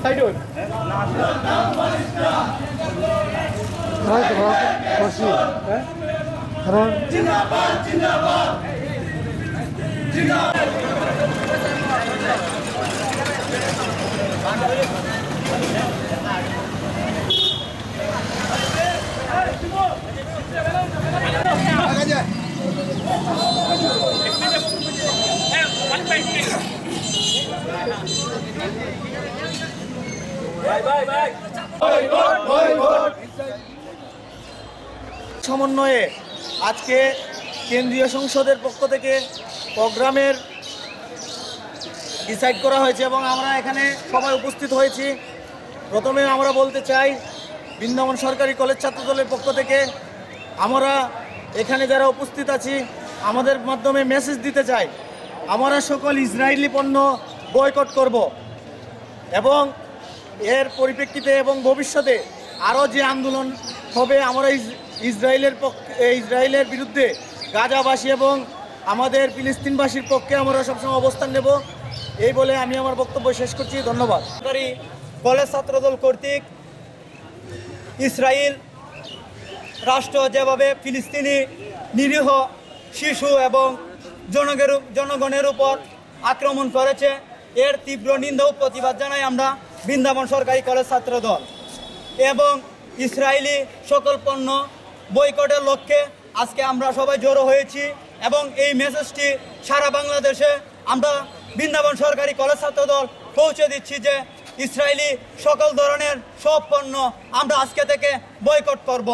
সাইডে হন জিন্দাবাদ জিন্দাবাদ জিন্দাবাদ সমন্বয়ে আজকে কেন্দ্রীয় সংসদের পক্ষ থেকে প্রোগ্রামের ডিসাইড করা হয়েছে এবং আমরা এখানে সবাই উপস্থিত হয়েছি। প্রথমে আমরা বলতে চাই বৃন্দাবন সরকারি কলেজ ছাত্রদলের পক্ষ থেকে আমরা এখানে যারা উপস্থিত আছি আমাদের মাধ্যমে মেসেজ দিতে চাই আমরা সকল ইসরায়েলি পণ্য বয়কট করব এবং এর পরিপ্রেক্ষিতে এবং ভবিষ্যতে আরও যে আন্দোলন হবে আমরা ইসরায়েলের বিরুদ্ধে গাজাবাসী এবং আমাদের ফিলিস্তিনবাসীর পক্ষে আমরা সবসময় অবস্থান নেব এই বলে আমি আমার বক্তব্য শেষ করছি। ধন্যবাদ। সরকারি কলেজ ছাত্রদল কর্তৃক ইসরায়েল রাষ্ট্র যেভাবে ফিলিস্তিনি নিরীহ শিশু এবং জনগণের উপর আক্রমণ করেছে এর তীব্র নিন্দা ও প্রতিবাদ জানাই আমরা বৃন্দাবন সরকারি কলেজ ছাত্রদল এবং ইসরায়েলি সকল পণ্য বয়কটের লক্ষ্যে আজকে আমরা সবাই জড়ো হয়েছি এবং এই মেসেজটি সারা বাংলাদেশে আমরা বৃন্দাবন সরকারি কলেজ ছাত্রদল পৌঁছে দিচ্ছি যে ইসরায়েলি সকল ধরনের সব পণ্য আমরা আজকে থেকে বয়কট করব।